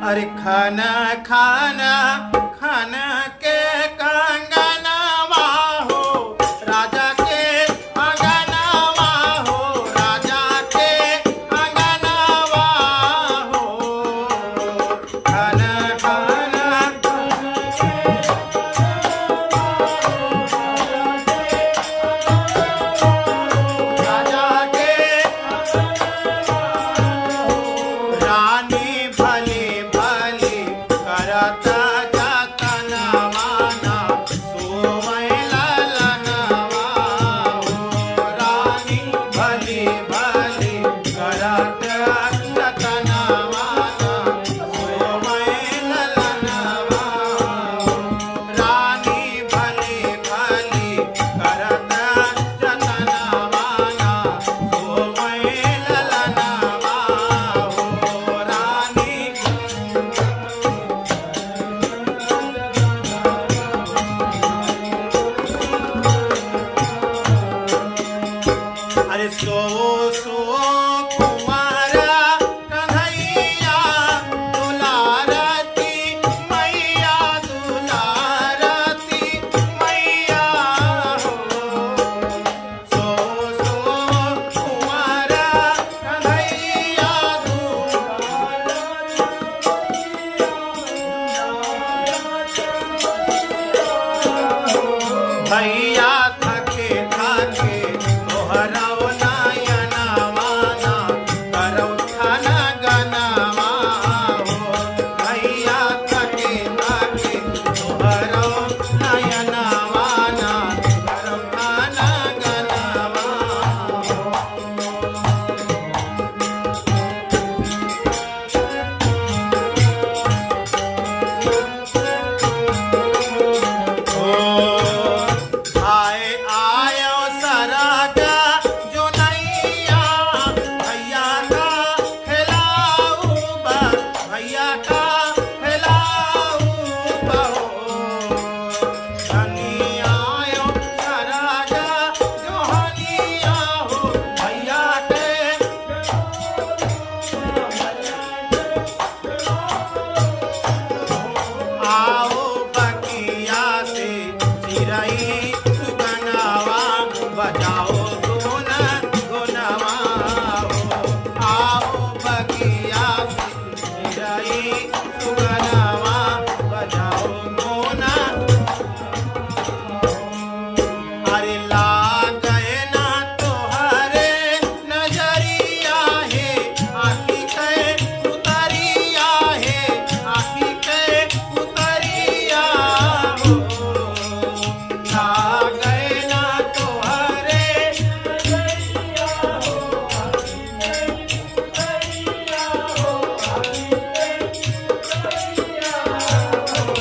अरे खाना खाना खाना के कंगनवा हो राजा के अंगनवा हो राजा के अंगनवा हो खाना खाना राजा के रानी भले भले करता जतनवाना सोमय ललनवा हो रानी भले भले करता जतनवाना सोमय ललनवा हो रानी भले भले करता जतनवाना सोमय ललनवा हो रानी अरे सो कुमारा कन्हैया दुलारती मैया दुलारती मैया हो सो कुमारा कन्हैया भैया थके थके तोहरौ नयनवाना करौ थन गनवा हो भैया थके थके तोहरौ नयनवाना करौ थन गनवा हो आए आयो सरागा जो नैया भैया का खिलाऊ बा भैया का खिलाऊ बहो हनी आयो सरागा जो हनिया हो भैया के आओ बकिया से चिरई सुगनवा बजाओ गुन गुनवा हो आओ बकिया से चिरई सुगनवा बजाओ गुन अरे लागए ना तोहरे नजरिया है आखी के उतरिया है आखी के उतरिया हो लागए ना तोहरे नजरिया हो आखी के उतरिया हो आखी के उतरिया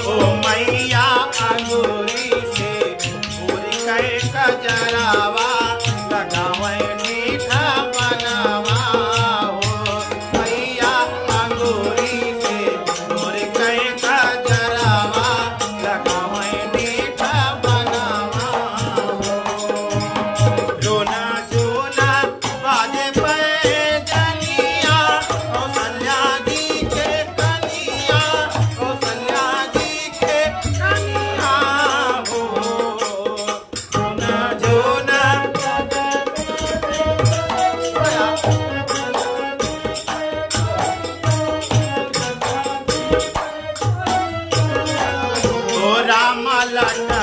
हो मैया अंगूरी से पूरी कै कजरावा लगावे मीठा बनवा हो मैया अंगूरी से पूरी कै कजरावा लगावे मीठा बनवा हो रोना जोना बाजे पे जनिया कौशल्या जी के कनिया कौशल्या जी के कनिया हो रोना जोना ओ राम लल्ला